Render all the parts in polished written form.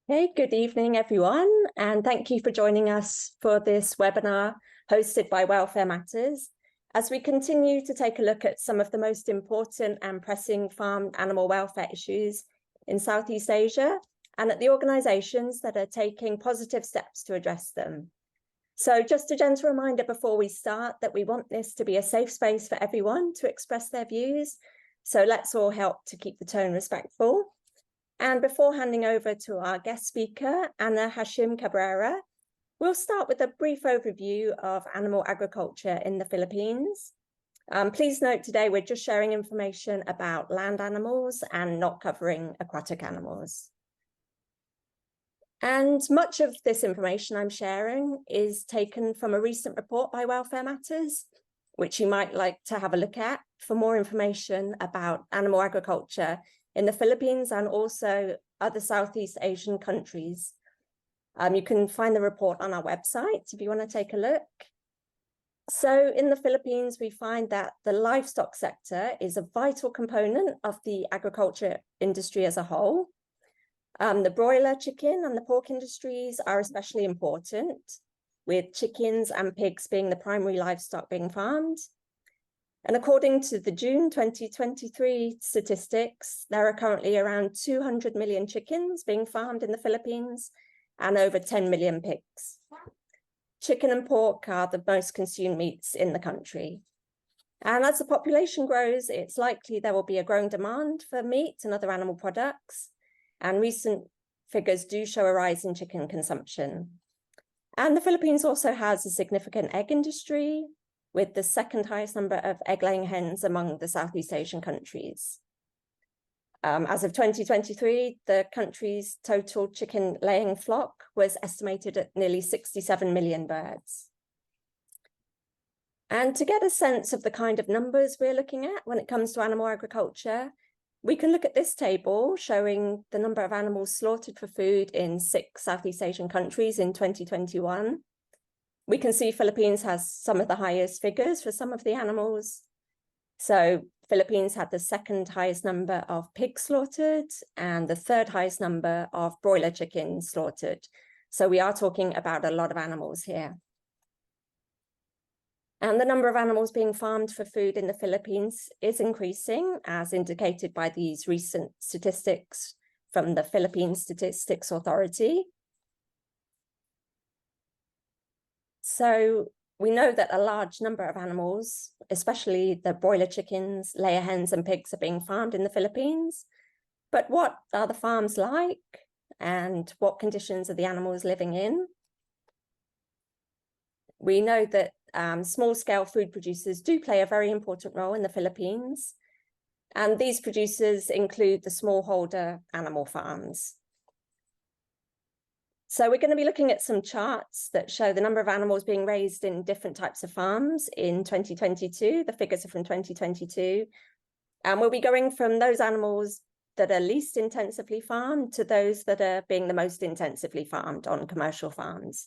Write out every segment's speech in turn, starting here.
Hey, good evening, everyone, and thank you for joining us for this webinar hosted by Welfare Matters, as we continue to take a look at some of the most important and pressing farm animal welfare issues in Southeast Asia and at the organisations that are taking positive steps to address them. So just a gentle reminder before we start that we want this to be a safe space for everyone to express their views, so let's all help to keep the tone respectful. And before handing over to our guest speaker, Anna Hashim Cabrera, we'll start with a brief overview of animal agriculture in the Philippines. Please note today we're just sharing information about land animals and not covering aquatic animals. And much of this information I'm sharing is taken from a recent report by Welfare Matters, which you might like to have a look at for more information about animal agriculture in the Philippines and also other Southeast Asian countries. You can find the report on our website if you want to take a look. So in the Philippines, we find that the livestock sector is a vital component of the agriculture industry as a whole. The broiler chicken and the pork industries are especially important, with chickens and pigs being the primary livestock being farmed. And according to the June 2023 statistics, there are currently around 200 million chickens being farmed in the Philippines and over 10 million pigs. Chicken and pork are the most consumed meats in the country. And as the population grows, it's likely there will be a growing demand for meat and other animal products. And recent figures do show a rise in chicken consumption. And the Philippines also has a significant egg industry, with the second highest number of egg-laying hens among the Southeast Asian countries. As of 2023, the country's total chicken-laying flock was estimated at nearly 67 million birds. And to get a sense of the kind of numbers we're looking at when it comes to animal agriculture, we can look at this table showing the number of animals slaughtered for food in 6 Southeast Asian countries in 2021. We can see Philippines has some of the highest figures for some of the animals. So Philippines had the second highest number of pigs slaughtered and the third highest number of broiler chickens slaughtered. So we are talking about a lot of animals here. And the number of animals being farmed for food in the Philippines is increasing, as indicated by these recent statistics from the Philippine Statistics Authority. So we know that a large number of animals, especially the broiler chickens, layer hens, and pigs, are being farmed in the Philippines. But what are the farms like, and what conditions are the animals living in? We know that small-scale food producers do play a very important role in the Philippines, and these producers include the smallholder animal farms. So we're going to be looking at some charts that show the number of animals being raised in different types of farms in 2022. The figures are from 2022. And we'll be going from those animals that are least intensively farmed to those that are being the most intensively farmed on commercial farms.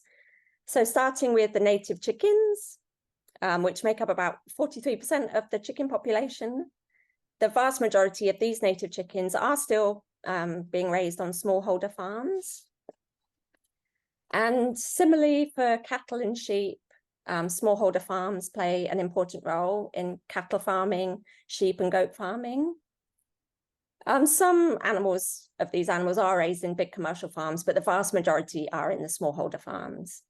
So starting with the native chickens, which make up about 43% of the chicken population. The vast majority of these native chickens are still being raised on smallholder farms. And similarly for cattle and sheep, smallholder farms play an important role in cattle farming, sheep and goat farming. Some animals of these animals are raised in big commercial farms, but the vast majority are in the smallholder farms.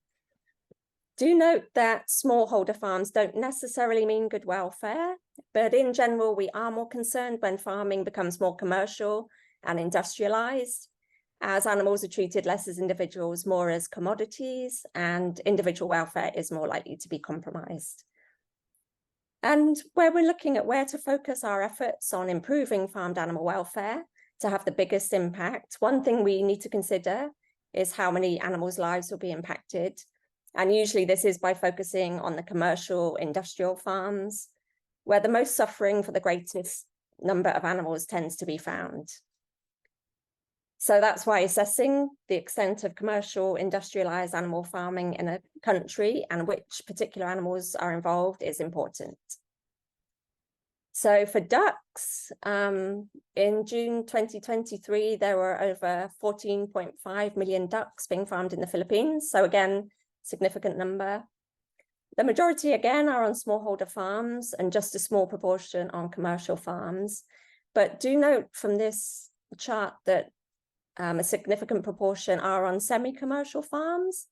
Do note that smallholder farms don't necessarily mean good welfare, but in general, we are more concerned when farming becomes more commercial and industrialized, as animals are treated less as individuals, more as commodities, and individual welfare is more likely to be compromised. And where we're looking at where to focus our efforts on improving farmed animal welfare to have the biggest impact, one thing we need to consider is how many animals' lives will be impacted. And usually this is by focusing on the commercial industrial farms, where the most suffering for the greatest number of animals tends to be found. So that's why assessing the extent of commercial industrialized animal farming in a country and which particular animals are involved is important. So for ducks, in June 2023, there were over 14.5 million ducks being farmed in the Philippines. So again, significant number. The majority, again, are on smallholder farms and just a small proportion on commercial farms. But do note from this chart that a significant proportion are on semi-commercial farms.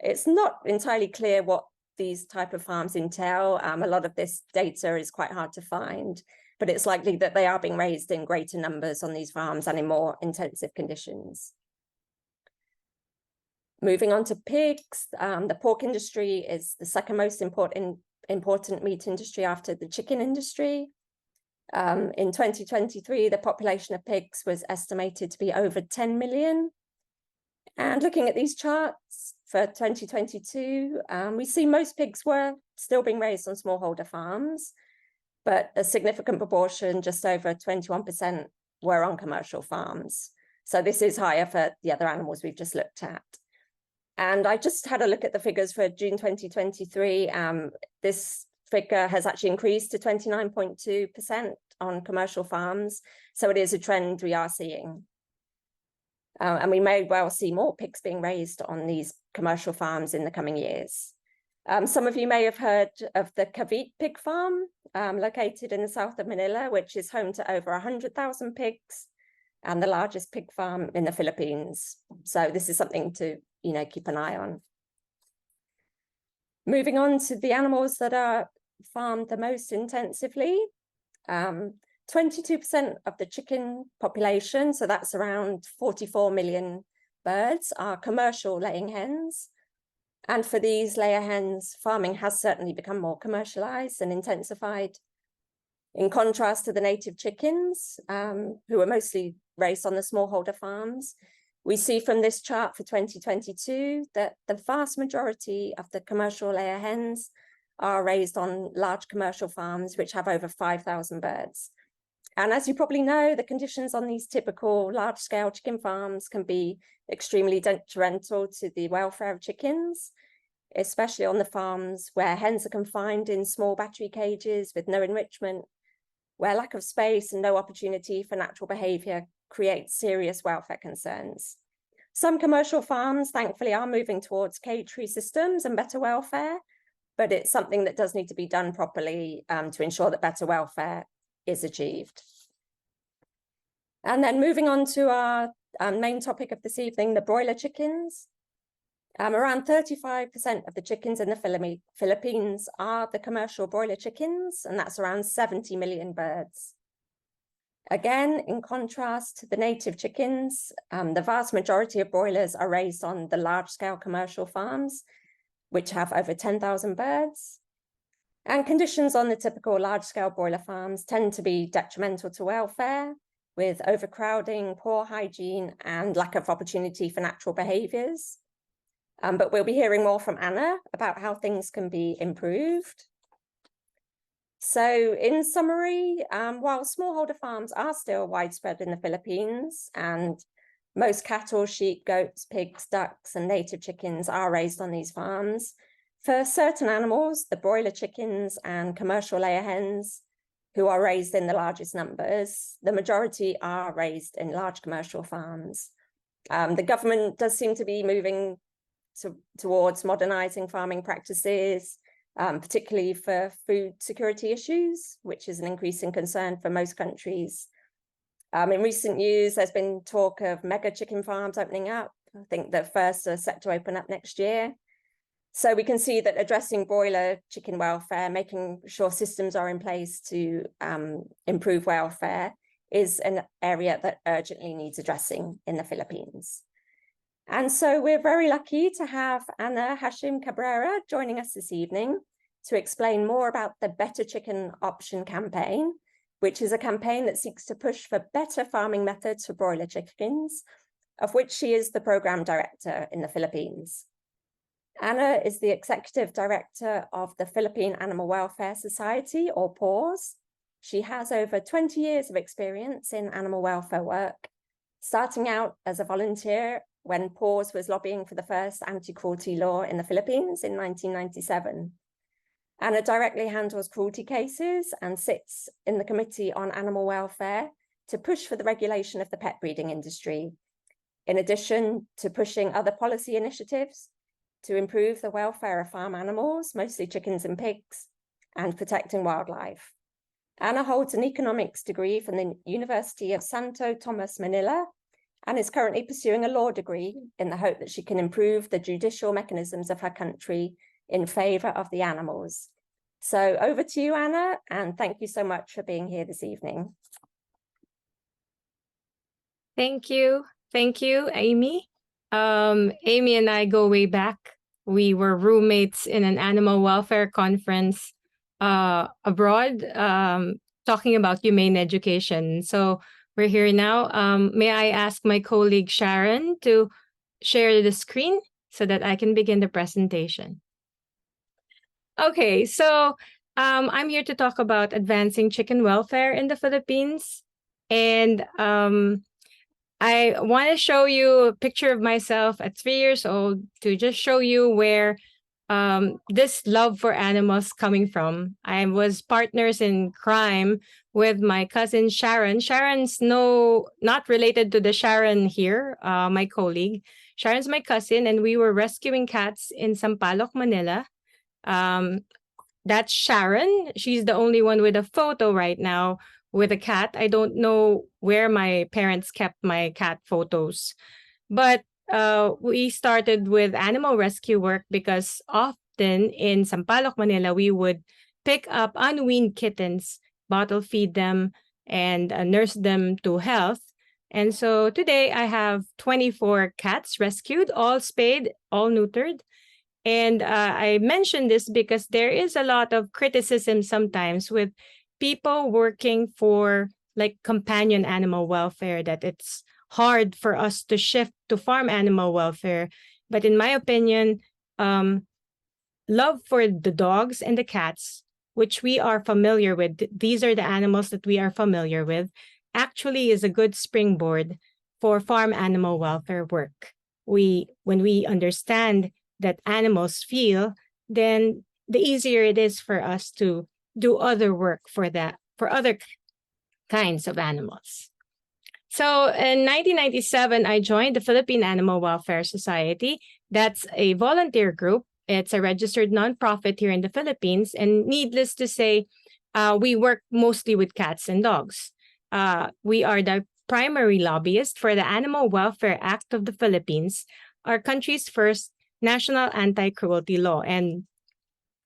It's not entirely clear what these type of farms entail. A lot of this data is quite hard to find, but it's likely that they are being raised in greater numbers on these farms and in more intensive conditions. Moving on to pigs, the pork industry is the second most important meat industry after the chicken industry. In 2023, the population of pigs was estimated to be over 10 million. And looking at these charts for 2022, we see most pigs were still being raised on smallholder farms, but a significant proportion, just over 21%, were on commercial farms. So this is higher for the other animals we've just looked at. And I just had a look at the figures for June 2023. This figure has actually increased to 29.2% on commercial farms. So it is a trend we are seeing. And we may well see more pigs being raised on these commercial farms in the coming years. Some of you may have heard of the Cavite pig farm, located in the south of Manila, which is home to over 100,000 pigs and the largest pig farm in the Philippines. So this is something to, keep an eye on. Moving on to the animals that are farmed the most intensively. 22% of the chicken population, so that's around 44 million birds, are commercial laying hens. And for these layer hens, farming has certainly become more commercialized and intensified. In contrast to the native chickens, who are mostly raised on the smallholder farms, we see from this chart for 2022 that the vast majority of the commercial layer hens are raised on large commercial farms, which have over 5,000 birds. And as you probably know, the conditions on these typical large-scale chicken farms can be extremely detrimental to the welfare of chickens, especially on the farms where hens are confined in small battery cages with no enrichment, where lack of space and no opportunity for natural behavior creates serious welfare concerns. Some commercial farms, thankfully, are moving towards cage-free systems and better welfare, but it's something that does need to be done properly to ensure that better welfare is achieved. And then moving on to our main topic of this evening, the broiler chickens. Around 35% of the chickens in the Philippines are the commercial broiler chickens, and that's around 70 million birds. Again, in contrast to the native chickens, the vast majority of broilers are raised on the large-scale commercial farms, which have over 10,000 birds. And conditions on the typical large-scale broiler farms tend to be detrimental to welfare, with overcrowding, poor hygiene, and lack of opportunity for natural behaviors. But we'll be hearing more from Anna about how things can be improved. So in summary, while smallholder farms are still widespread in the Philippines, and most cattle, sheep, goats, pigs, ducks, and native chickens are raised on these farms, for certain animals, the broiler chickens and commercial layer hens, who are raised in the largest numbers, the majority are raised in large commercial farms. The government does seem to be moving towards modernizing farming practices, particularly for food security issues, which is an increasing concern for most countries. In recent years, there's been talk of mega chicken farms opening up. I think the first are set to open up next year. So we can see that addressing broiler chicken welfare, making sure systems are in place to improve welfare, is an area that urgently needs addressing in the Philippines. And so we're very lucky to have Anna Hashim Cabrera joining us this evening to explain more about the Better Chicken Option campaign, which is a campaign that seeks to push for better farming methods for broiler chickens, of which she is the program director in the Philippines. Anna is the executive director of the Philippine Animal Welfare Society, or PAWS. She has over 20 years of experience in animal welfare work, starting out as a volunteer when PAWS was lobbying for the first anti-cruelty law in the Philippines in 1997. Anna directly handles cruelty cases and sits in the Committee on Animal Welfare to push for the regulation of the pet breeding industry, in addition to pushing other policy initiatives to improve the welfare of farm animals, mostly chickens and pigs, and protecting wildlife. Anna holds an economics degree from the University of Santo Tomas, Manila, and is currently pursuing a law degree in the hope that she can improve the judicial mechanisms of her country in favor of the animals. So over to you, Anna, and thank you so much for being here this evening. Thank you. Thank you, Amy. Amy and I go way back. We were roommates in an animal welfare conference abroad, talking about humane education. So we're here now. May I ask my colleague Sharon to share the screen so that I can begin the presentation? Okay, so I'm here to talk about advancing chicken welfare in the Philippines. And I want to show you a picture of myself at 3 years old to just show you where this love for animals coming from. I was partners in crime with my cousin Sharon. Sharon's not related to the Sharon here, my colleague. Sharon's my cousin, and we were rescuing cats in Sampaloc, Manila. That's Sharon. She's the only one with a photo right now with a cat. I don't know where my parents kept my cat photos, but we started with animal rescue work because often in Sampaloc, Manila, we would pick up unweaned kittens, bottle feed them, and nurse them to health. And so today I have 24 cats rescued, all spayed, all neutered. And I mention this because there is a lot of criticism sometimes with people working for like companion animal welfare, that it's hard for us to shift to farm animal welfare. But in my opinion, love for the dogs and the cats, which we are familiar with, these are the animals that we are familiar with, actually is a good springboard for farm animal welfare work. When we understand that animals feel, then the easier it is for us to do other work for other kinds of animals. So in 1997, I joined the Philippine Animal Welfare Society. That's a volunteer group. It's a registered nonprofit here in the Philippines. And needless to say, we work mostly with cats and dogs. We are the primary lobbyist for the Animal Welfare Act of the Philippines, our country's first national anti-cruelty law. And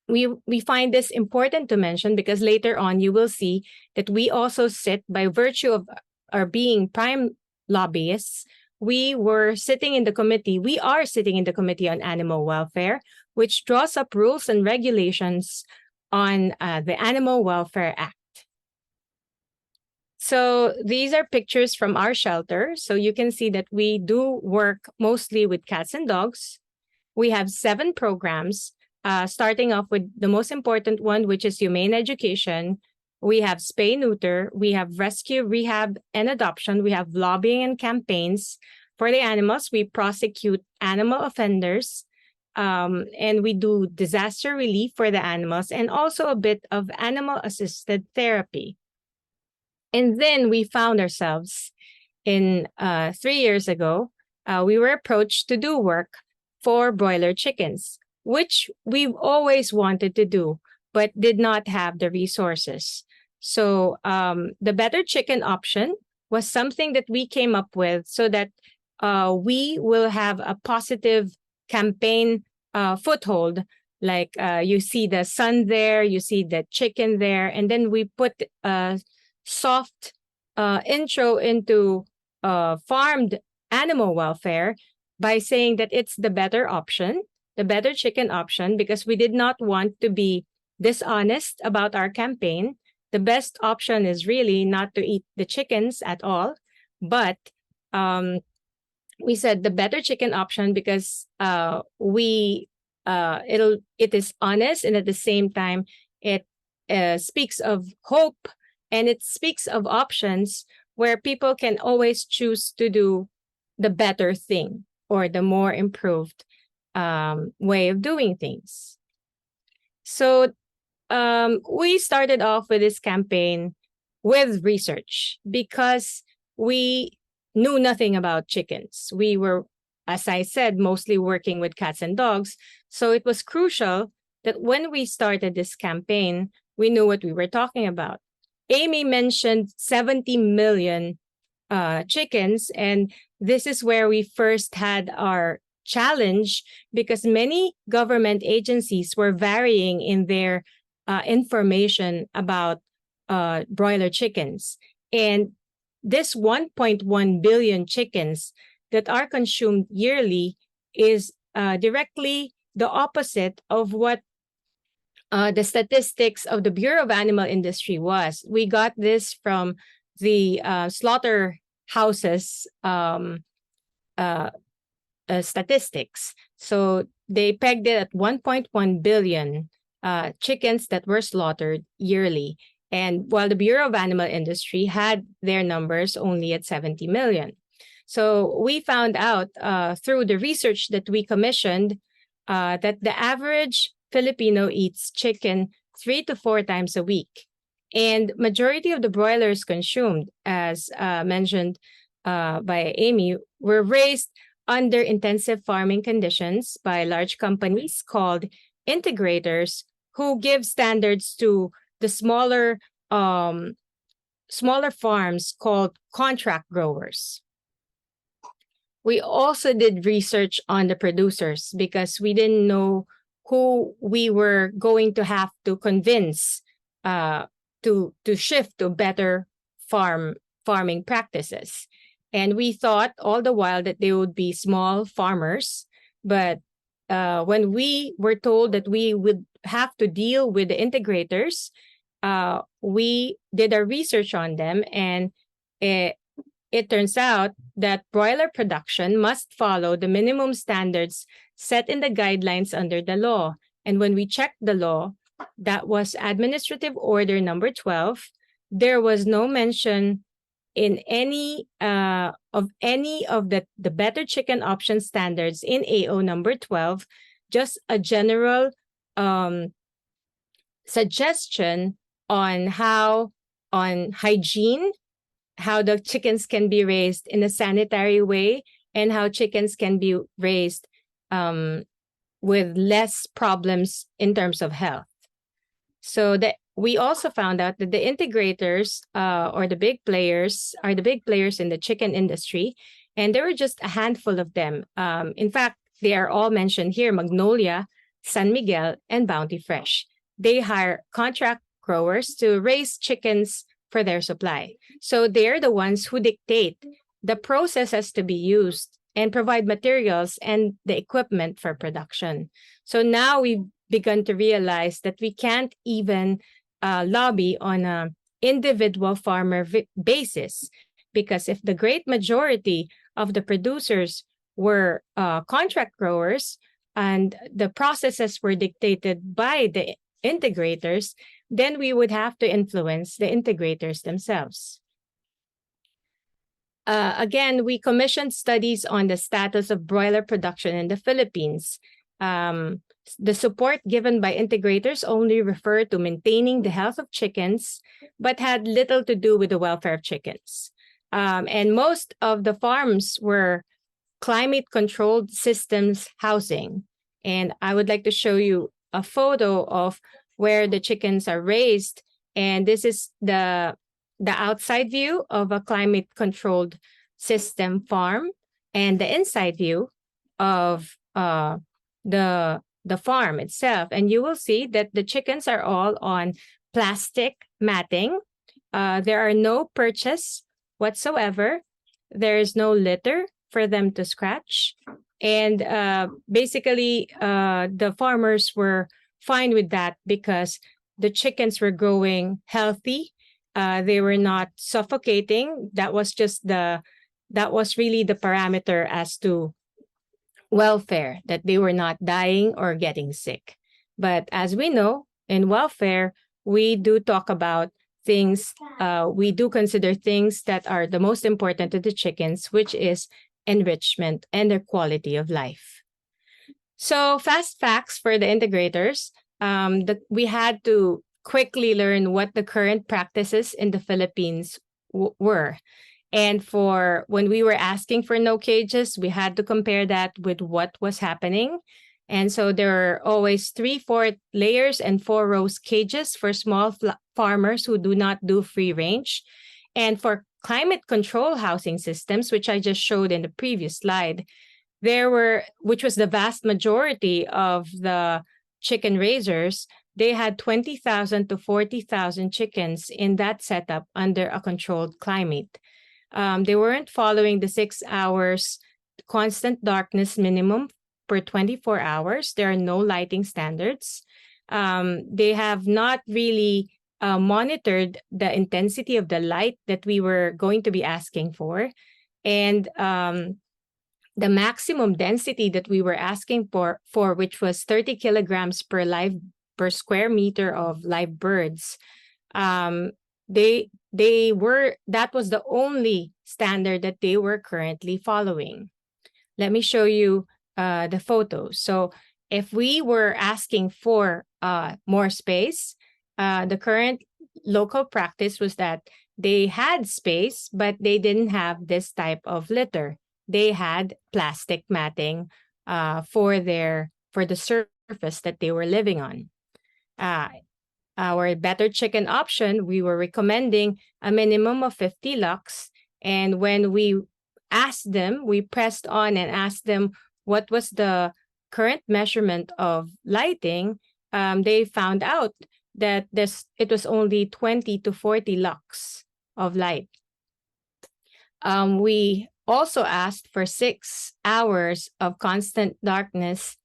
we find this important to mention because later on you will see that we also sit, by virtue of our being prime lobbyists, we are sitting in the Committee on Animal Welfare, which draws up rules and regulations on the Animal Welfare Act. So these are pictures from our shelter. So you can see that we do work mostly with cats and dogs. We have 7 programs, starting off with the most important one, which is humane education. We have spay neuter, we have rescue, rehab, and adoption. We have lobbying and campaigns. For the animals, we prosecute animal offenders, and we do disaster relief for the animals, and also a bit of animal-assisted therapy. And then we found ourselves in 3 years ago, we were approached to do work for broiler chickens, which we've always wanted to do, but did not have the resources. So the better chicken option was something that we came up with so that we will have a positive campaign foothold. Like you see the sun there, you see the chicken there, and then we put a soft intro into farmed animal welfare by saying that it's the better option, the better chicken option, because we did not want to be dishonest about our campaign. The best option is really not to eat the chickens at all, but we said the better chicken option because it is honest, and at the same time it speaks of hope, and it speaks of options where people can always choose to do the better thing or the more improved way of doing things. So we started off with this campaign with research because we knew nothing about chickens. We were, as I said, mostly working with cats and dogs. So it was crucial that when we started this campaign, we knew what we were talking about. Amy mentioned 70 million chickens, and this is where we first had our challenge because many government agencies were varying in their information about broiler chickens. And this 1.1 billion chickens that are consumed yearly is directly the opposite of what the statistics of the Bureau of Animal Industry was. We got this from the slaughterhouses statistics. So they pegged it at 1.1 billion chickens that were slaughtered yearly. And while the Bureau of Animal Industry had their numbers only at 70 million. So we found out through the research that we commissioned that the average Filipino eats chicken 3 to 4 times a week. And majority of the broilers consumed, as mentioned by Amy, were raised under intensive farming conditions by large companies called integrators who give standards to the smaller farms called contract growers. We also did research on the producers because we didn't know who we were going to have to convince to shift to better farming practices. And we thought all the while that they would be small farmers. But when we were told that we would have to deal with the integrators, we did our research on them. And it turns out that broiler production must follow the minimum standards set in the guidelines under the law. And when we checked the law, that was Administrative Order number 12, there was no mention in any of the Better Chicken Option standards in AO number 12, just a general suggestion on hygiene, how the chickens can be raised in a sanitary way, and how chickens can be raised with less problems in terms of health. So that we also found out that the integrators or the big players are the big players in the chicken industry, and there were just a handful of them. In fact, they are all mentioned here: Magnolia, San Miguel, and Bounty Fresh. They hire contract growers to raise chickens for their supply. So they're the ones who dictate the processes to be used and provide materials and the equipment for production. So now we've begun to realize that we can't even lobby on an individual farmer basis, because if the great majority of the producers were contract growers and the processes were dictated by the integrators, then we would have to influence the integrators themselves. Again, we commissioned studies on the status of broiler production in the Philippines. The support given by integrators only referred to maintaining the health of chickens, but had little to do with the welfare of chickens. And most of the farms were climate-controlled systems housing. And I would like to show you a photo of where the chickens are raised. And this is the outside view of a climate-controlled system farm, and the inside view of the farm itself. And you will see that the chickens are all on plastic matting. There are no perches whatsoever. There is no litter for them to scratch. And basically, the farmers were fine with that because the chickens were growing healthy. They were not suffocating. That was really the parameter as to welfare, that they were not dying or getting sick. But as we know, in welfare, we do talk about things, we do consider things that are the most important to the chickens, which is enrichment and their quality of life. So fast facts for the integrators. we had to quickly learn what the current practices in the Philippines were. And for when we were asking for no cages, we had to compare that with what was happening. And so there are always 3/4 layers and 4 rows cages for small farmers who do not do free range. And for climate control housing systems, which I just showed in the previous slide, which was the vast majority of the chicken raisers, they had 20,000 to 40,000 chickens in that setup under a controlled climate. They weren't following the 6 hours constant darkness minimum per 24 hours. There are no lighting standards. They have not really monitored the intensity of the light that we were going to be asking for. And the maximum density that we were asking for which was 30 kilograms per square meter of live birds, that was the only standard that they were currently following. Let me show you the photos. So if we were asking for more space, the current local practice was that they had space, but they didn't have this type of litter. They had plastic matting for the surface that they were living on. Our better chicken option, we were recommending a minimum of 50 lux. And when we pressed on and asked them what was the current measurement of lighting, they found out that it was only 20 to 40 lux of light. We also asked for 6 hours of constant darkness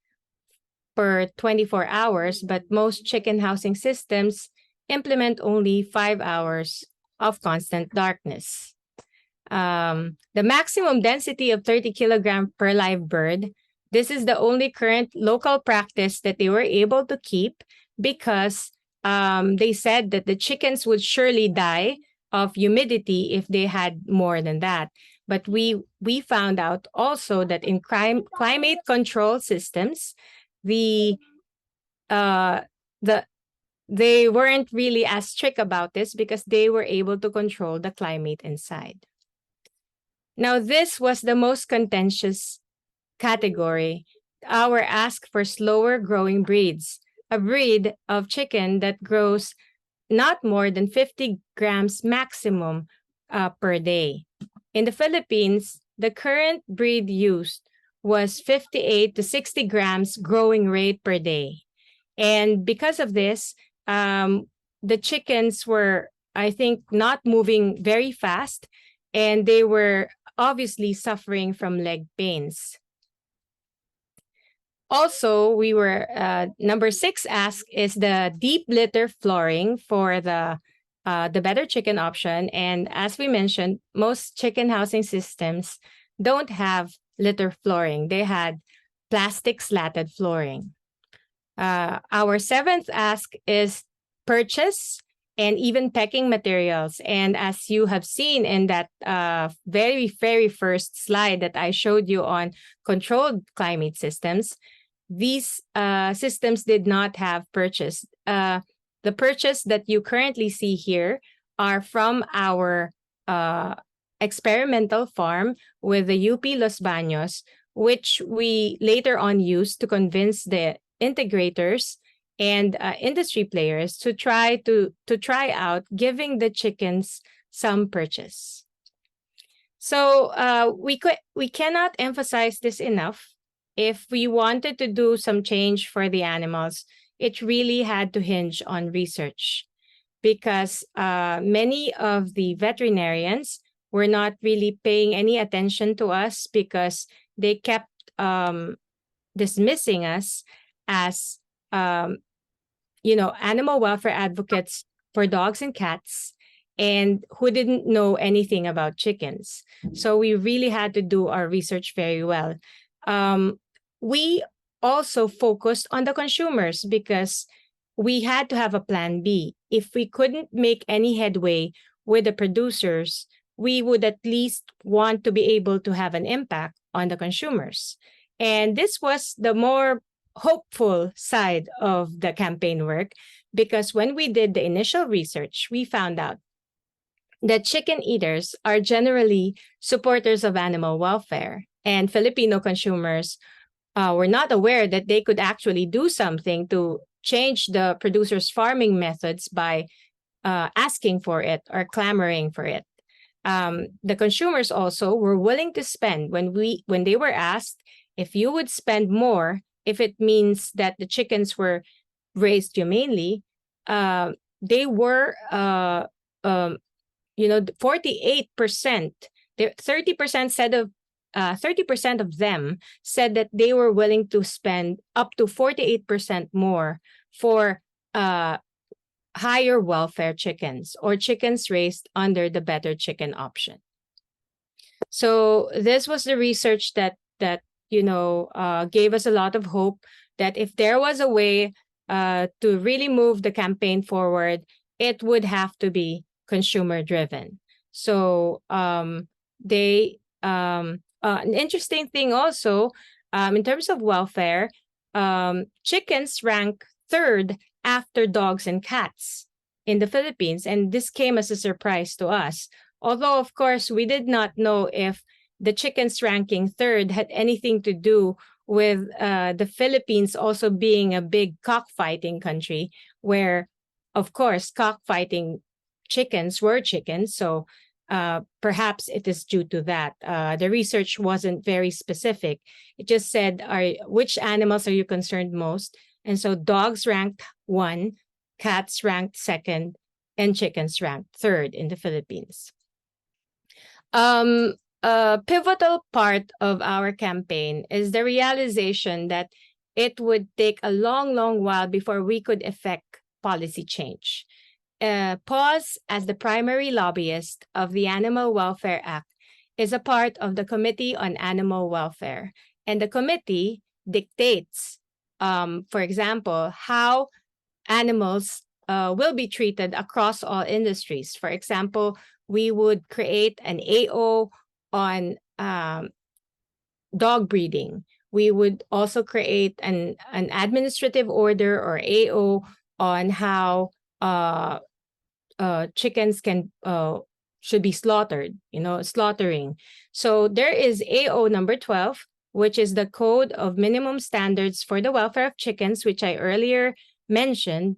per 24 hours, but most chicken housing systems implement only 5 hours of constant darkness. The maximum density of 30 kilograms per live bird, this is the only current local practice that they were able to keep because they said that the chickens would surely die of humidity if they had more than that. But we found out also that in climate control systems, they weren't really as strict about this because they were able to control the climate inside. Now, this was the most contentious category, our ask for slower growing breeds, a breed of chicken that grows not more than 50 grams maximum per day. In the Philippines, the current breed used was 58 to 60 grams growing rate per day. And because of this, the chickens were, I think, not moving very fast, and they were obviously suffering from leg pains. Also, we were, number 6 ask is the deep litter flooring for the better chicken option. And as we mentioned, most chicken housing systems don't have litter flooring. They had plastic slatted flooring. Our 7th ask is purchase and even pecking materials. And as you have seen in that very, very first slide that I showed you on controlled climate systems, these systems did not have purchase. The purchase that you currently see here are from our experimental farm with the UP Los Baños, which we later on used to convince the integrators and industry players to try out giving the chickens some purchase. So we cannot emphasize this enough. If we wanted to do some change for the animals, it really had to hinge on research, because many of the veterinarians were not really paying any attention to us because they kept dismissing us as animal welfare advocates for dogs and cats, and who didn't know anything about chickens. So we really had to do our research very well. We also focused on the consumers because we had to have a plan B. If we couldn't make any headway with the producers, we would at least want to be able to have an impact on the consumers. And this was the more hopeful side of the campaign work, because when we did the initial research, we found out that chicken eaters are generally supporters of animal welfare, and Filipino consumers were not aware that they could actually do something to change the producer's farming methods by asking for it or clamoring for it. The consumers also were willing to spend when they were asked if you would spend more if it means that the chickens were raised humanely. They were 48%. 30% said of 30% of them said that they were willing to spend up to 48% more for higher welfare chickens or chickens raised under the better chicken option. So this was the research that gave us a lot of hope that if there was a way to really move the campaign forward, it would have to be consumer driven. So an interesting thing also, in terms of welfare, chickens rank third after dogs and cats in the Philippines. And this came as a surprise to us. Although, of course, we did not know if the chickens ranking third had anything to do with the Philippines also being a big cockfighting country where, of course, cockfighting chickens were chickens. So perhaps it is due to that. The research wasn't very specific. It just said, which animals are you concerned most? And so dogs ranked 1, cats ranked 2nd, and chickens ranked 3rd in the Philippines. A pivotal part of our campaign is the realization that it would take a long, long while before we could effect policy change. PAWS, as the primary lobbyist of the Animal Welfare Act, is a part of the Committee on Animal Welfare. And the committee dictates, for example, how animals will be treated across all industries. For example, we would create an AO on dog breeding. We would also create an administrative order or AO on how chickens should be slaughtered, slaughtering. So there is AO number 12, which is the Code of Minimum Standards for the Welfare of Chickens, which I earlier mentioned.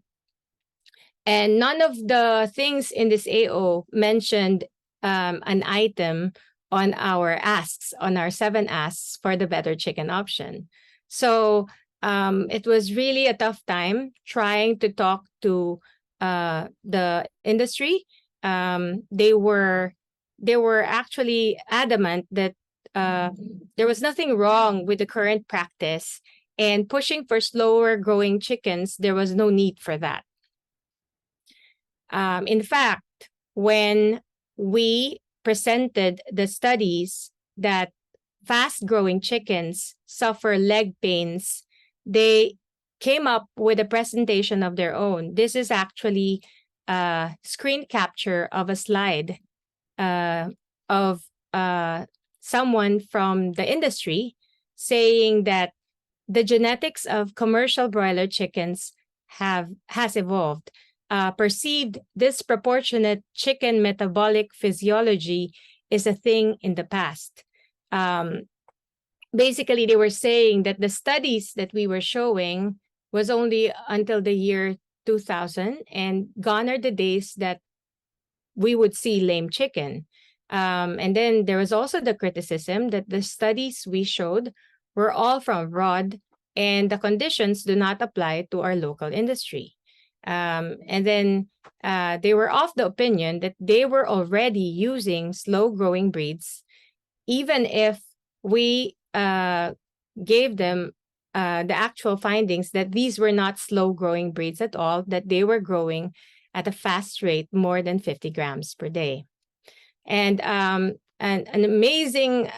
And none of the things in this AO mentioned an item on our asks, on our 7 asks for the better chicken option. So it was really a tough time trying to talk to the industry. They were actually adamant that there was nothing wrong with the current practice, and pushing for slower growing chickens, there was no need for that. In fact, when we presented the studies that fast-growing chickens suffer leg pains, they came up with a presentation of their own. This is actually a screen capture of a slide of someone from the industry saying that the genetics of commercial broiler chickens has evolved. Perceived disproportionate chicken metabolic physiology is a thing in the past. Basically, they were saying that the studies that we were showing was only until the year 2000 and gone are the days that we would see lame chicken. And then there was also the criticism that the studies we showed were all from abroad and the conditions do not apply to our local industry. And then they were of the opinion that they were already using slow-growing breeds, even if we gave them the actual findings that these were not slow-growing breeds at all, that they were growing at a fast rate, more than 50 grams per day. And an amazing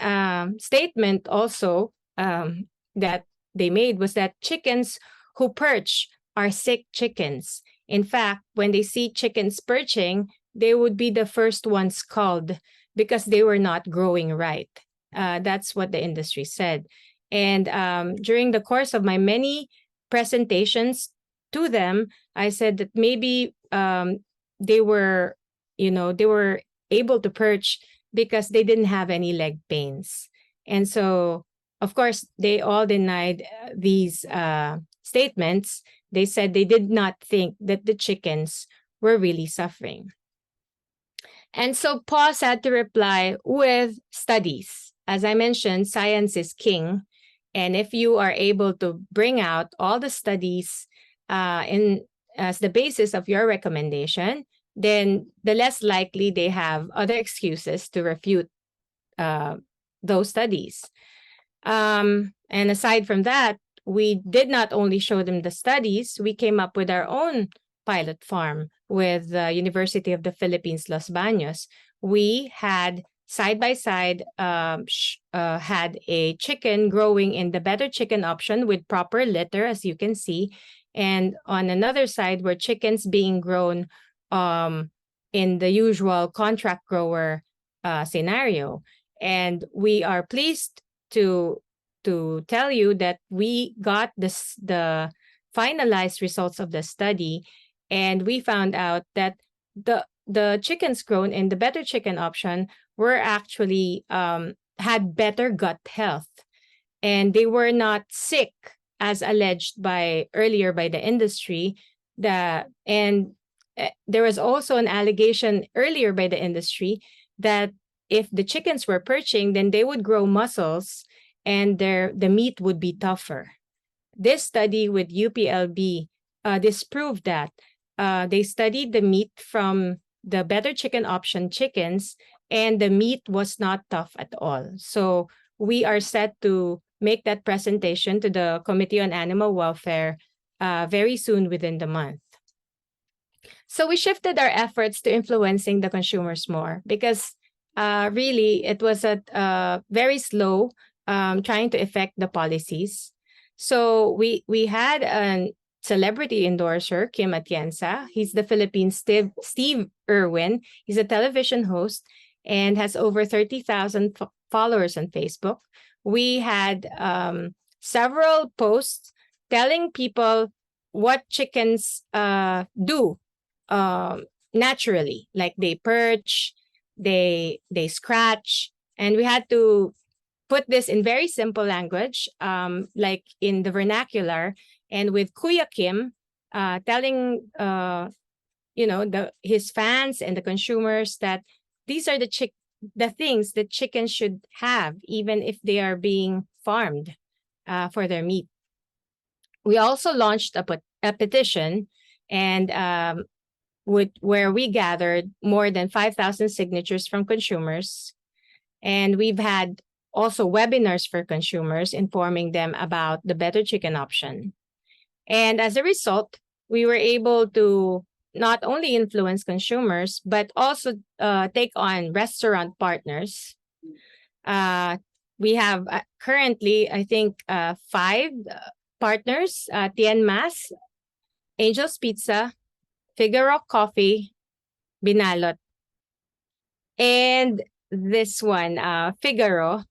statement also that they made was that chickens who perch are sick chickens. In fact, when they see chickens perching, they would be the first ones called because they were not growing right. That's what the industry said. And during the course of my many presentations to them, I said that maybe they were, they were able to perch because they didn't have any leg pains. And so, of course, they all denied these statements. They said they did not think that the chickens were really suffering. And so PAWS had to reply with studies. As I mentioned, science is king. And if you are able to bring out all the studies in as the basis of your recommendation, then the less likely they have other excuses to refute those studies. And aside from that, we did not only show them the studies, we came up with our own pilot farm with the University of the Philippines, Los Baños. We had side by side had a chicken growing in the better chicken option with proper litter, as you can see. And on another side were chickens being grown in the usual contract grower scenario. And we are pleased to tell you that we got the finalized results of the study, and we found out that the chickens grown in the better chicken option were actually had better gut health, and they were not sick as alleged earlier by the industry. There was also an allegation earlier by the industry that if the chickens were perching, then they would grow muscles and the meat would be tougher. This study with UPLB disproved that. They studied the meat from the better chicken option chickens, and the meat was not tough at all. So we are set to make that presentation to the Committee on Animal Welfare very soon within the month. So we shifted our efforts to influencing the consumers more because really it was very slow trying to affect the policies. So we had a celebrity endorser, Kim Atienza. He's the Philippine Steve Irwin. He's a television host and has over 30,000 followers on Facebook. We had several posts telling people what chickens do naturally, like they perch, they scratch, and we had to put this in very simple language, like in the vernacular, and with Kuya Kim telling his fans and the consumers that these are the things that chickens should have, even if they are being farmed for their meat. We also launched a petition, and where we gathered more than 5,000 signatures from consumers. And we've had also webinars for consumers informing them about the better chicken option. And as a result, we were able to not only influence consumers, but also take on restaurant partners. We have currently, I think, 5 partners, Tien Mas, Angel's Pizza, Figaro Coffee, Binalot, and this one, Figaro.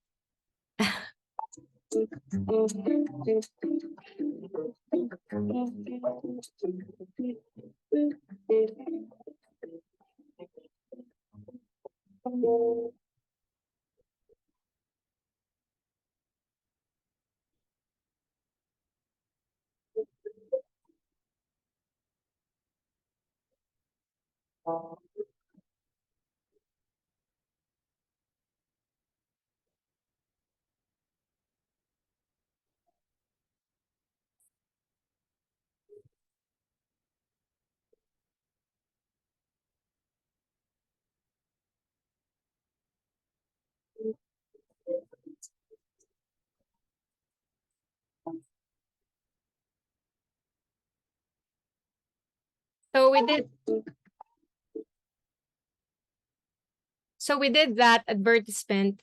So we did that advertisement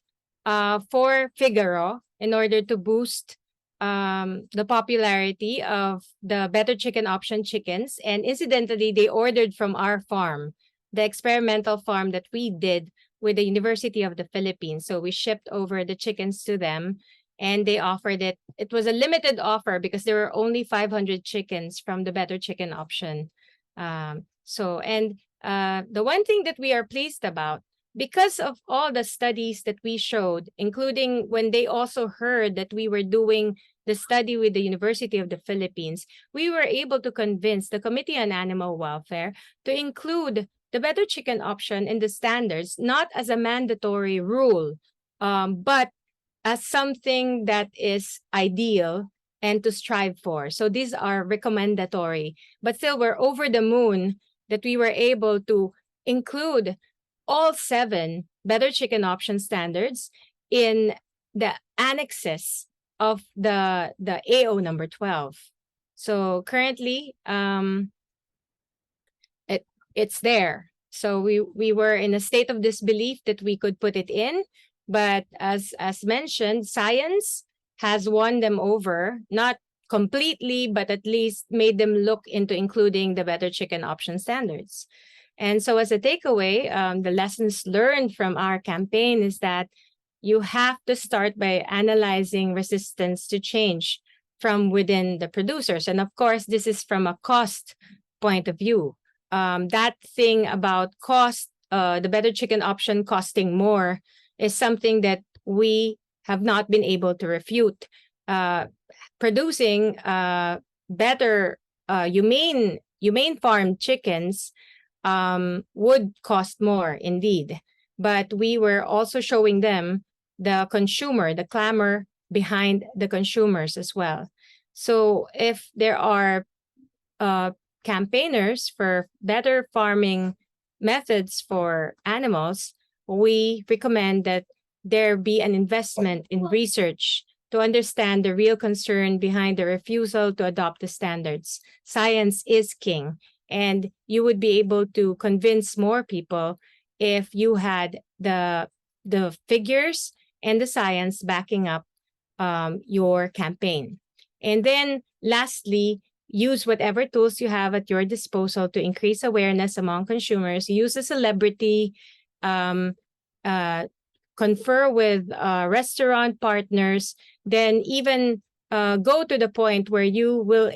for Figaro in order to boost the popularity of the better chicken option chickens. And incidentally, they ordered from our farm, the experimental farm that we did with the University of the Philippines. So we shipped over the chickens to them. and they offered it. It was a limited offer because there were only 500 chickens from the Better Chicken option. The one thing that we are pleased about, because of all the studies that we showed, including when they also heard that we were doing the study with the University of the Philippines, we were able to convince the Committee on Animal Welfare to include the Better Chicken option in the standards, not as a mandatory rule, but as something that is ideal and to strive for. So these are recommendatory, but still we're over the moon that we were able to include all 7 Better Chicken option standards in the annexes of the AO number 12. So currently, it's there. So we were in a state of disbelief that we could put it in, but as mentioned, science has won them over, not completely, but at least made them look into including the Better Chicken option standards. And so as a takeaway, the lessons learned from our campaign is that you have to start by analyzing resistance to change from within the producers. And of course, this is from a cost point of view. That thing about cost, the Better Chicken option costing more, is something that we have not been able to refute. Producing better humane farmed chickens would cost more indeed. But we were also showing them the consumer, the clamor behind the consumers as well. So if there are campaigners for better farming methods for animals, we recommend that there be an investment in research to understand the real concern behind the refusal to adopt the standards. Science is king, and you would be able to convince more people if you had the figures and the science backing up your campaign. And then lastly, use whatever tools you have at your disposal to increase awareness among consumers. Use a celebrity, confer with restaurant partners, then even go to the point where you will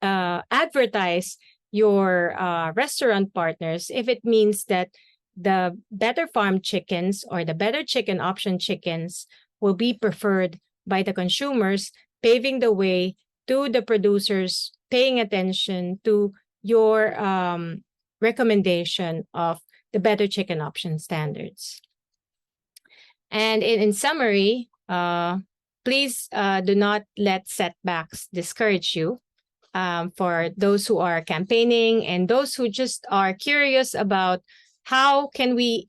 advertise your restaurant partners if it means that the better farm chickens or the Better Chicken option chickens will be preferred by the consumers, paving the way to the producers paying attention to your recommendation of the Better Chicken option standards. And in summary, please do not let setbacks discourage you. For those who are campaigning and those who just are curious about how can we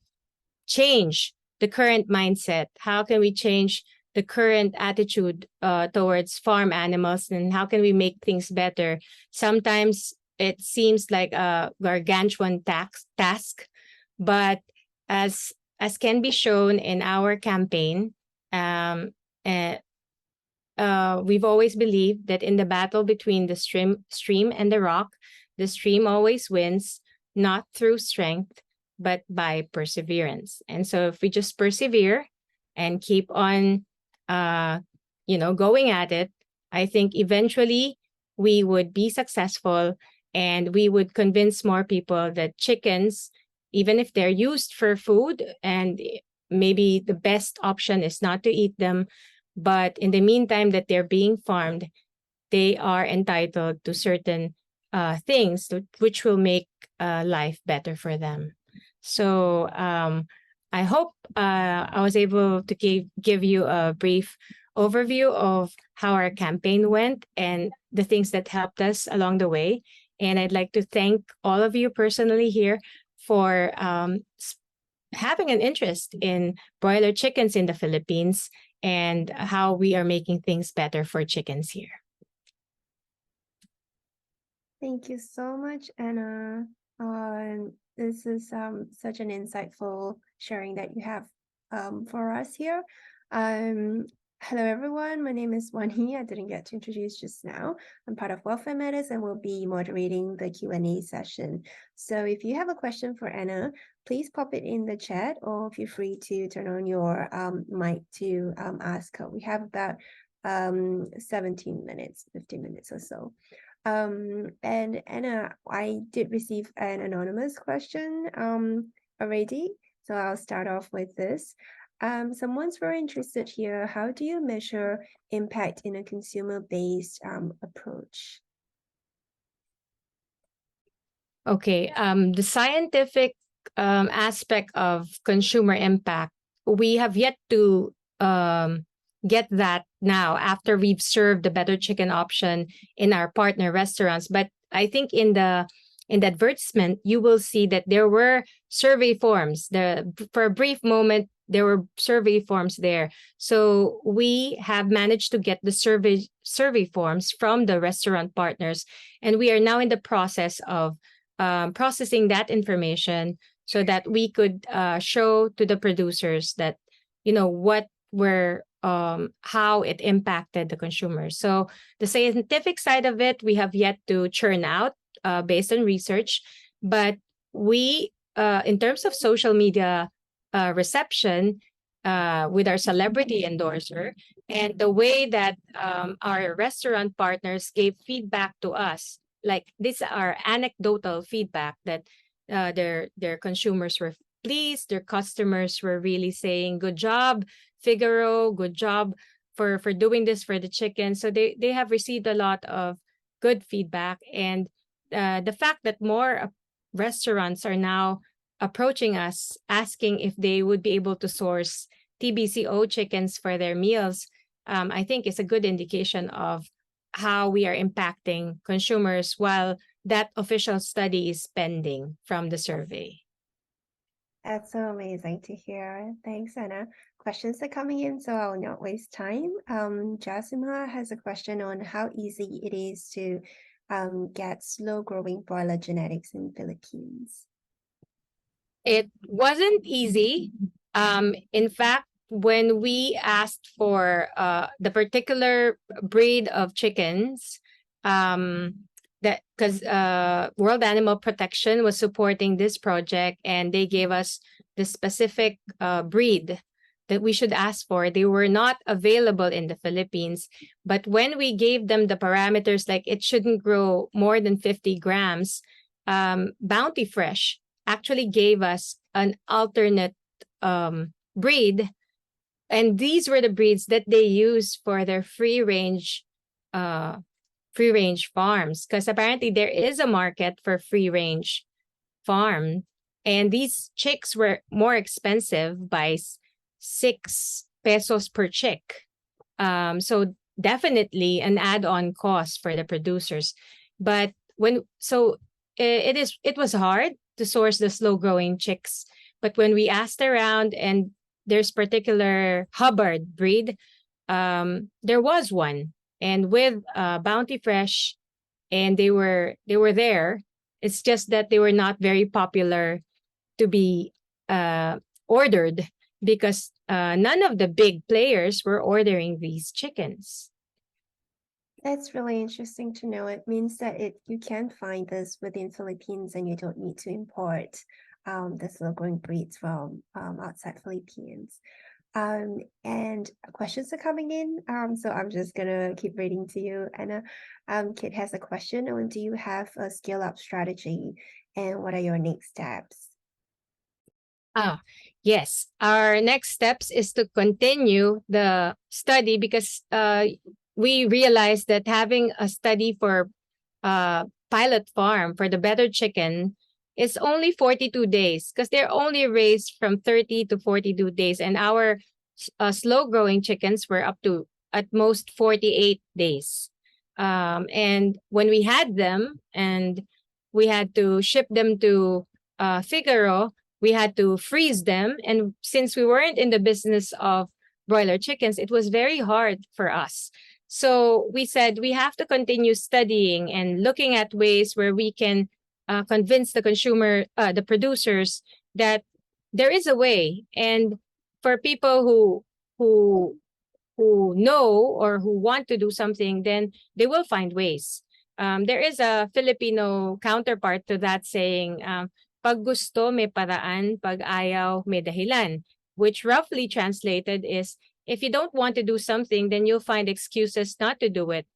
change the current mindset, how can we change the current attitude towards farm animals, and how can we make things better? Sometimes it seems like a gargantuan task, but as can be shown in our campaign, we've always believed that in the battle between the stream and the rock, the stream always wins, not through strength, but by perseverance. And so if we just persevere and keep on, going at it, I think eventually we would be successful and we would convince more people that chickens, even if they're used for food, and maybe the best option is not to eat them, but in the meantime that they're being farmed, they are entitled to certain things which will make life better for them. So I hope I was able to give you a brief overview of how our campaign went and the things that helped us along the way. And I'd like to thank all of you personally here for having an interest in broiler chickens in the Philippines and how we are making things better for chickens here. Thank you so much, Anna. This is such an insightful sharing that you have for us here. Hello, everyone. My name is Wani. I didn't get to introduce just now. I'm part of Welfare Matters and will be moderating the Q&A session. So if you have a question for Anna, please pop it in the chat or feel free to turn on your mic to ask. We have about 17 minutes, 15 minutes or so. And Anna, I did receive an anonymous question already, so I'll start off with this. Someone's very interested here. How do you measure impact in a consumer-based approach? Okay, the scientific aspect of consumer impact, we have yet to get that now after we've served the better chicken option in our partner restaurants. But I think in the advertisement, you will see that there were survey forms. For a brief moment, there were survey forms there. So we have managed to get the survey forms from the restaurant partners, and we are now in the process of processing that information so that we could show to the producers that, what were how it impacted the consumers. So the scientific side of it, we have yet to churn out based on research, but we, in terms of social media reception with our celebrity endorser and the way that our restaurant partners gave feedback to us, like these are anecdotal feedback that their consumers were pleased, their customers were really saying, "Good job, Figaro, good job for doing this for the chicken." So they have received a lot of good feedback, and the fact that more restaurants are now approaching us asking if they would be able to source TBCO chickens for their meals, I think is a good indication of how we are impacting consumers while that official study is pending from the survey. That's so amazing to hear. Thanks, Anna. Questions are coming in, so I'll not waste time. Jasima has a question on how easy it is to get slow-growing broiler genetics in Philippines. It wasn't easy. In fact, when we asked for the particular breed of chickens, that because World Animal Protection was supporting this project and they gave us the specific breed that we should ask for, they were not available in the Philippines. But when we gave them the parameters, like it shouldn't grow more than 50 grams, Bounty Fresh actually gave us an alternate breed, and these were the breeds that they use for their free range farms, because apparently there is a market for free range farm, and these chicks were more expensive by 6 pesos per chick. So definitely an add-on cost for the producers. But it was hard to source the slow-growing chicks. But when we asked around, and there's particular Hubbard breed, there was one, and with Bounty Fresh, and they were there. It's just that they were not very popular to be ordered because none of the big players were ordering these chickens. That's really interesting to know. It means that you can find this within Philippines and you don't need to import the slow-growing breeds from outside Philippines. And questions are coming in. So I'm just gonna keep reading to you. Anna, Kit has a question on: do you have a scale-up strategy, and what are your next steps? Yes. Our next steps is to continue the study because we realized that having a study for pilot farm for the better chicken is only 42 days because they're only raised from 30 to 42 days. And our slow-growing chickens were up to at most 48 days. And when we had them and we had to ship them to Figaro, we had to freeze them. And since we weren't in the business of broiler chickens, it was very hard for us. So we said we have to continue studying and looking at ways where we can convince the consumer, the producers, that there is a way. And for people who know or who want to do something, then they will find ways. There is a Filipino counterpart to that saying, pag gusto may paraan, pag ayaw may dahilan, which roughly translated is if you don't want to do something, then you'll find excuses not to do it.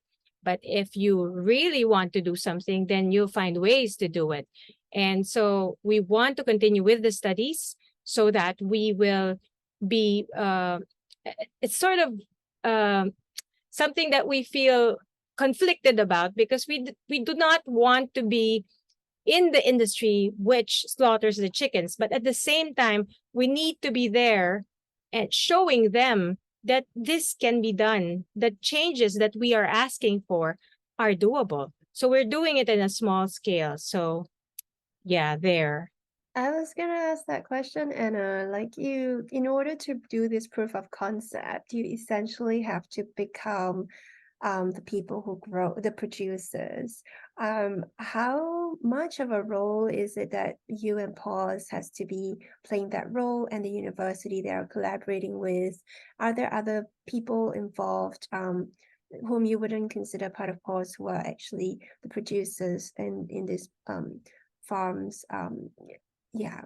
But if you really want to do something, then you'll find ways to do it. And so we want to continue with the studies so that we will be, it's sort of something that we feel conflicted about, because we do not want to be in the industry which slaughters the chickens. But at the same time, we need to be there and showing them that this can be done. The changes that we are asking for are doable. So we're doing it in a small scale. So yeah, there. I was gonna ask that question, Anna. Like you, in order to do this proof of concept, you essentially have to become the people who grow, the producers. How much of a role is it that you and PAWS has to be playing that role, and the university they are collaborating with? Are there other people involved whom you wouldn't consider part of PAWS who are actually the producers in this farms? Yeah.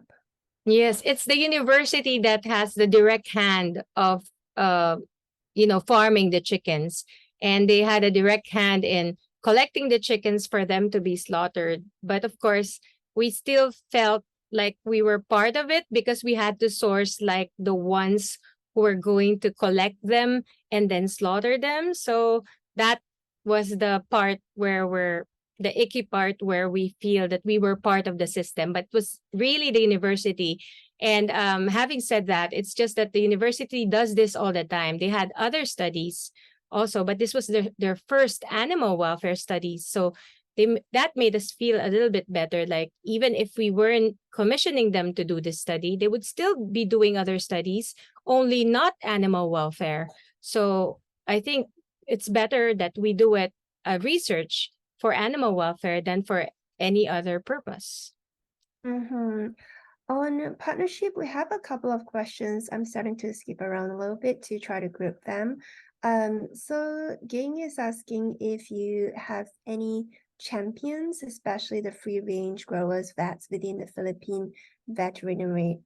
Yes, it's the university that has the direct hand of farming the chickens, and they had a direct hand in collecting the chickens for them to be slaughtered. But of course, we still felt like we were part of it because we had to source like the ones who were going to collect them and then slaughter them. So that was the part where we're the icky part, where we feel that we were part of the system, but it was really the university. And having said that, it's just that the university does this all the time. They had other studies also, but this was their first animal welfare studies. So that made us feel a little bit better. Like even if we weren't commissioning them to do this study, they would still be doing other studies, only not animal welfare. So I think it's better that we do it research for animal welfare than for any other purpose. Mm-hmm. On partnership, we have a couple of questions. I'm starting to skip around a little bit to try to group them. So Ging is asking if you have any champions, especially the free-range growers, vets within the Philippine Veterinary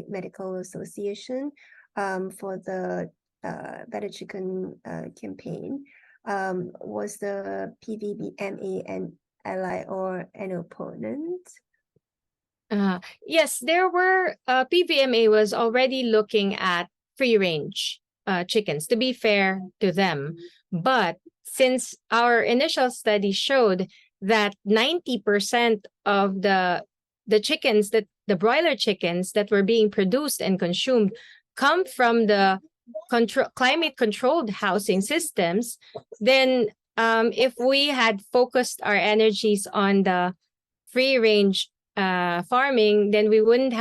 Medical Association, for the Better Chicken campaign. Was the PVBMA an ally or an opponent? Yes, there were. PVMA was already looking at free range chickens, to be fair to them. But since our initial study showed that 90% of the chickens, that the broiler chickens that were being produced and consumed come from the climate controlled housing systems, then if we had focused our energies on the free range farming, then we wouldn't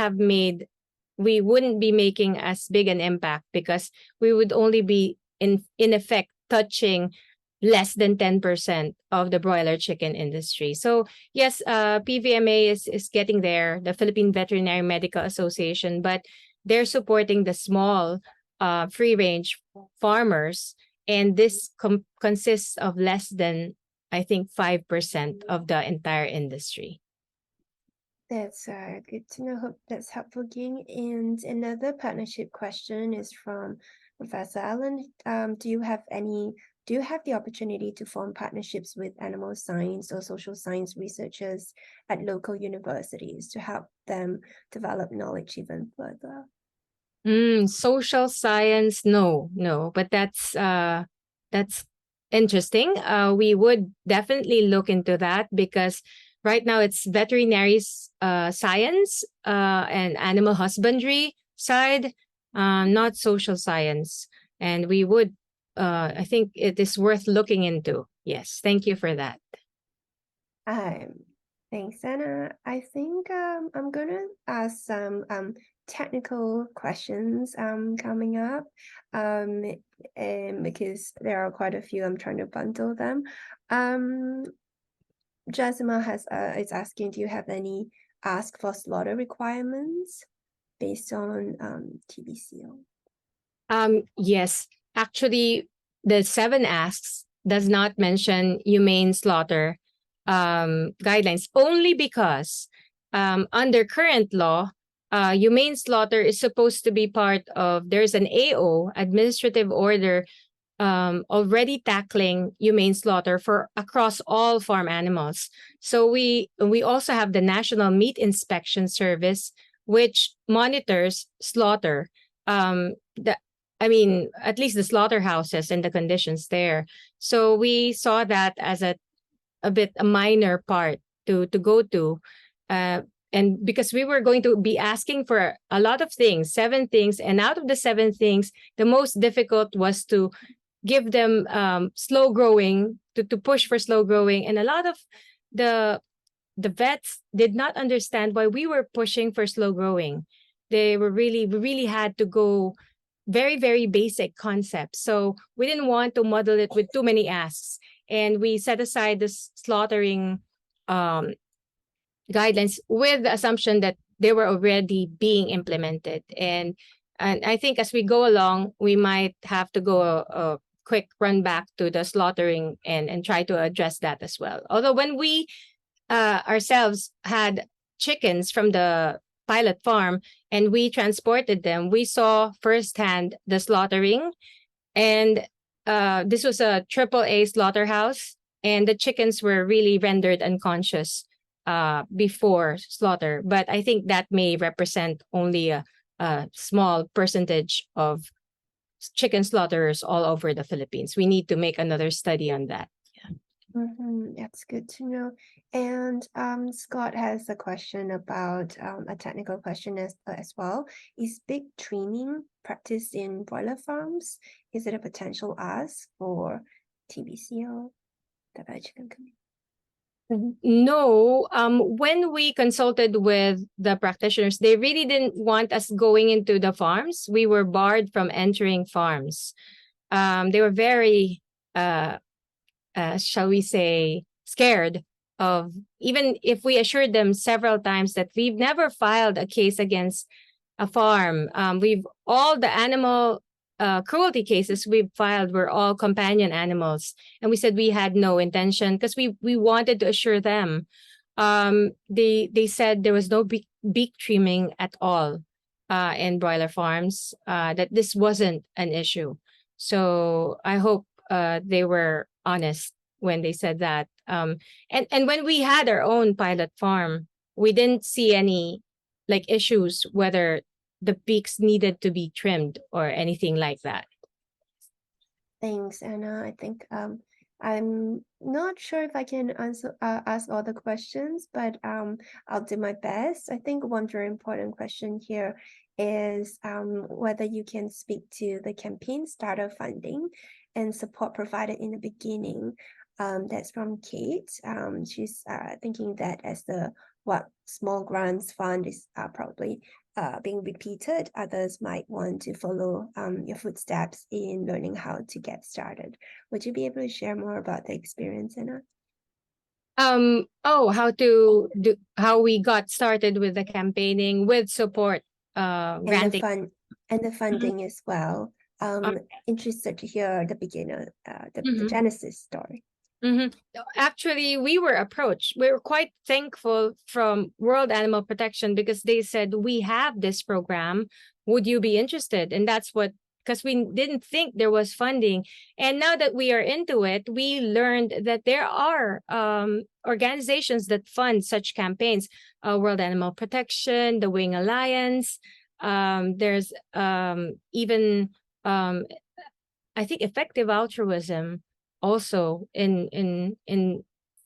be making as big an impact, because we would only be in effect touching less than 10% of the broiler chicken industry. So yes, PVMA is getting there, the Philippine Veterinary Medical Association, but they're supporting the small free range farmers, and this consists of less than, I think, 5% of the entire industry. That's good to know. Hope that's helpful, Ging. And another partnership question is from Professor Allen. Do you have the opportunity to form partnerships with animal science or social science researchers at local universities to help them develop knowledge even further? Social science, no, but that's interesting. We would definitely look into that, because right now it's veterinary science and animal husbandry side, not social science. And we would, I think it is worth looking into. Yes, thank you for that. Thanks, Anna. I think I'm gonna ask some technical questions coming up, because there are quite a few. I'm trying to bundle them. Jasima is asking, do you have any ask for slaughter requirements based on TBCO? Yes, actually, the 7 asks does not mention humane slaughter guidelines, only because under current law, humane slaughter is supposed to be part of, there's an AO, administrative order, already tackling humane slaughter for across all farm animals. So we also have the National Meat Inspection Service, which monitors slaughter. At least the slaughterhouses and the conditions there. So we saw that as a minor part to go to. And because we were going to be asking for a lot of things, 7 things, and out of the 7 things, the most difficult was to give them slow growing, to push for slow growing. And a lot of the vets did not understand why we were pushing for slow growing. We really had to go very, very basic concepts. So we didn't want to muddle it with too many asks. And we set aside this slaughtering guidelines with the assumption that they were already being implemented. And I think as we go along, we might have to go a quick run back to the slaughtering and try to address that as well. Although when we ourselves had chickens from the pilot farm and we transported them, we saw firsthand the slaughtering. And this was a AAA slaughterhouse, and the chickens were really rendered unconscious before slaughter. But I think that may represent only a small percentage of chicken slaughterers all over the Philippines. We need to make another study on that. That's good to know. And Scott has a question about a technical question as well. Is big trimming practiced in broiler farms? Is it a potential ask for TBCO, the Veg Chicken Committee? No, when we consulted with the practitioners, they really didn't want us going into the farms. We were barred from entering farms. They were very, shall we say, scared of, even if we assured them several times that we've never filed a case against a farm. All the animal cruelty cases we've filed were all companion animals. And we said we had no intention because we wanted to assure them. They said there was no beak trimming at all in broiler farms, that this wasn't an issue. So I hope they were honest when they said that. And when we had our own pilot farm, we didn't see any issues whether the beaks needed to be trimmed or anything like that. Thanks, Anna. I think I'm not sure if I can ask all the questions, but I'll do my best. I think one very important question here is whether you can speak to the campaign starter funding and support provided in the beginning. That's from Kate. She's thinking that as the small grants fund is probably being repeated, others might want to follow your footsteps in learning how to get started. Would you be able to share more about the experience, Anna? How we got started with the campaigning with support, granting and the funding as well. Interested to hear the beginner, the genesis story. Actually, we were approached. We were quite thankful from World Animal Protection because they said, we have this program. Would you be interested? And that's because we didn't think there was funding. And now that we are into it, we learned that there are organizations that fund such campaigns. World Animal Protection, the Wing Alliance. There's even, I think, Effective Altruism. Also, in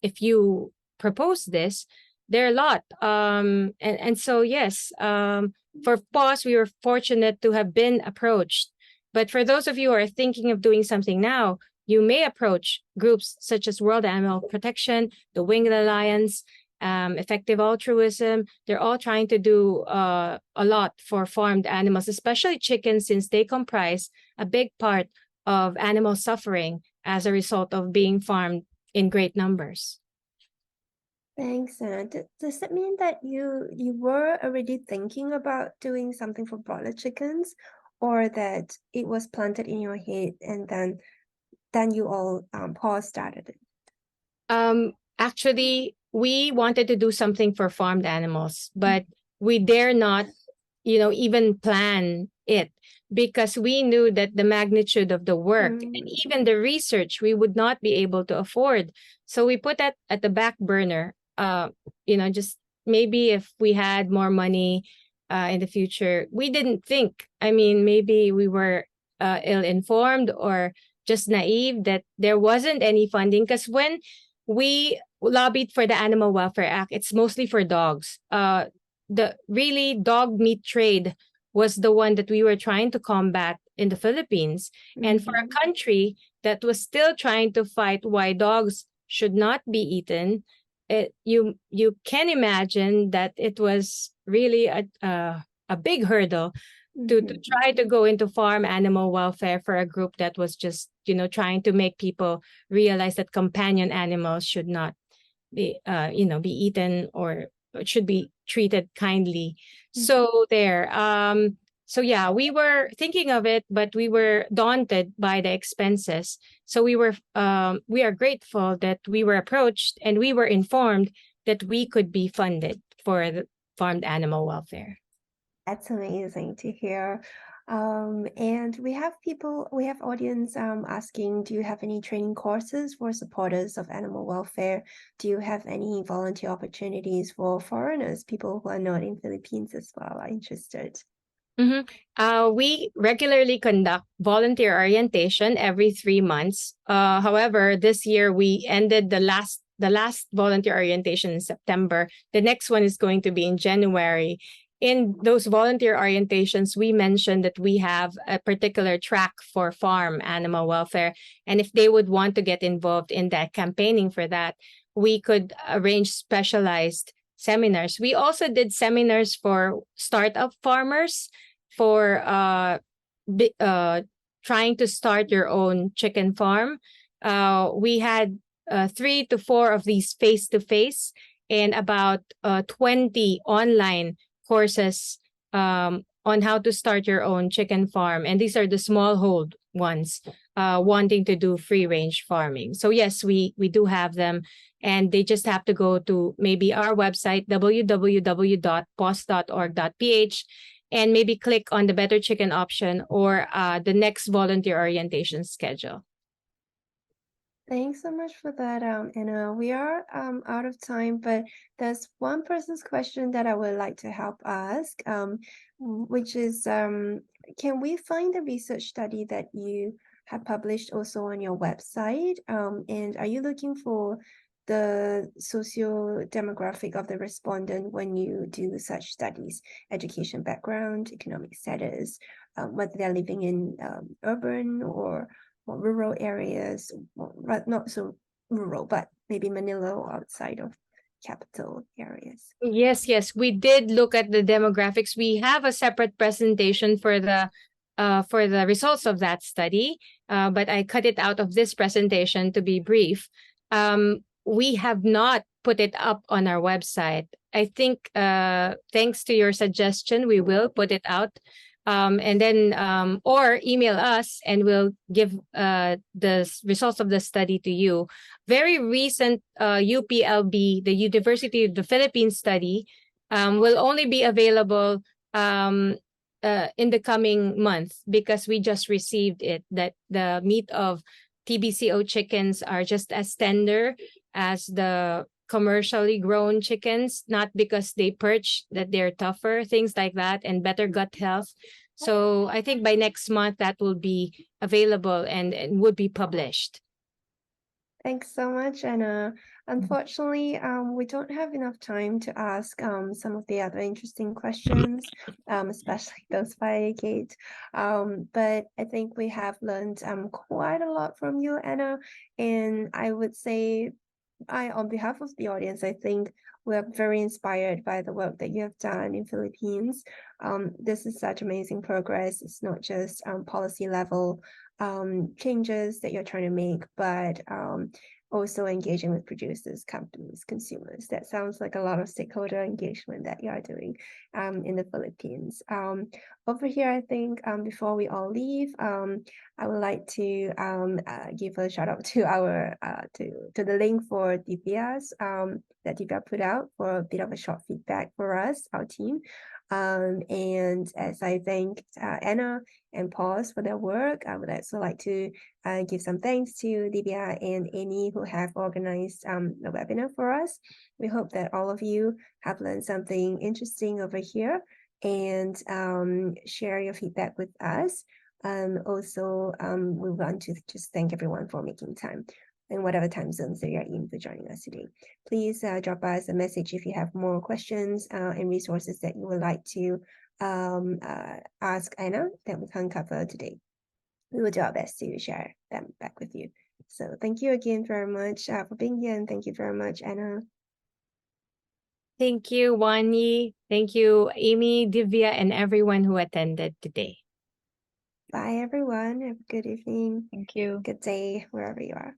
if you propose this, there are a lot. And so, yes, for PAWS, we were fortunate to have been approached. But for those of you who are thinking of doing something now, you may approach groups such as World Animal Protection, the Winged Alliance, Effective Altruism. They're all trying to do a lot for farmed animals, especially chickens, since they comprise a big part of animal suffering as a result of being farmed in great numbers. Thanks, Anna. Does that mean that you were already thinking about doing something for broiler chickens, or that it was planted in your head and then you all PAWS started it? Actually, we wanted to do something for farmed animals, but we dare not, even plan it because we knew that the magnitude of the work and even the research we would not be able to afford. So we put that at the back burner. Just maybe if we had more money in the future, we didn't think. I mean, maybe we were ill-informed or just naive that there wasn't any funding, because when we lobbied for the Animal Welfare Act, it's mostly for dogs. The really dog meat trade was the one that we were trying to combat in the Philippines. And for a country that was still trying to fight why dogs should not be eaten, you can imagine that it was really a big hurdle to try to go into farm animal welfare for a group that was just, trying to make people realize that companion animals should not be eaten or should be treated kindly. So yeah, we were thinking of it, but we were daunted by the expenses. So we are grateful that we were approached and we were informed that we could be funded for the farmed animal welfare. That's amazing to hear. And we have audience asking, do you have any training courses for supporters of animal welfare? Do you have any volunteer opportunities for foreigners, people who are not in Philippines as well, are interested? We regularly conduct volunteer orientation every 3 months. However, this year we ended the last volunteer orientation in September. The next one is going to be in January. In those volunteer orientations, we mentioned that we have a particular track for farm animal welfare. And if they would want to get involved in that campaigning for that, we could arrange specialized seminars. We also did seminars for startup farmers for trying to start your own chicken farm. We had 3 to 4 of these face-to-face and about 20 online courses on how to start your own chicken farm. And these are the smallhold ones wanting to do free-range farming. So yes, we do have them. And they just have to go to maybe our website, www.paws.org.ph, and maybe click on the Better Chicken option or the next volunteer orientation schedule. Thanks so much for that, Anna. We are out of time, but there's one person's question that I would like to help ask, which is, can we find the research study that you have published also on your website? And are you looking for the socio-demographic of the respondent when you do such studies, education background, economic status, whether they're living in urban or rural areas, not so rural, but maybe Manila or outside of capital areas? Yes, we did look at the demographics. We have a separate presentation for the results of that study, but I cut it out of this presentation to be brief. We have not put it up on our website. I think thanks to your suggestion, we will put it out. And then or email us and we'll give the results of the study to you. Very recent UPLB, the University of the Philippines study, will only be available in the coming month because we just received it, that the meat of TBCO chickens are just as tender as the commercially grown chickens, not because they perch that they're tougher, things like that, and better gut health. So I think by next month that will be available and would be published. Thanks so much, Anna. Unfortunately, we don't have enough time to ask some of the other interesting questions, especially those by Kate. But I think we have learned quite a lot from you, Anna. And I would say, on behalf of the audience, I think we're very inspired by the work that you have done in Philippines. This is such amazing progress. It's not just policy level changes that you're trying to make, but also engaging with producers, companies, consumers. That sounds like a lot of stakeholder engagement that you are doing in the Philippines. Over here, I think before we all leave, I would like to give a shout out to our to the link for Divya's that Divya put out for a bit of a short feedback for us, our team. And as I thank Anna and PAWS for their work, I would also like to give some thanks to Divya and Amy who have organized the webinar for us. We hope that all of you have learned something interesting over here and share your feedback with us. Also, we want to just thank everyone for making time in whatever time zones that you're in for joining us today. Please drop us a message if you have more questions and resources that you would like to ask Anna that we can't cover today. We will do our best to share them back with you. So thank you again very much for being here, and thank you very much, Anna. Thank you, Wani. Thank you, Amy, Divya, and everyone who attended today. Bye, everyone. Have a good evening. Thank you. Good day, wherever you are.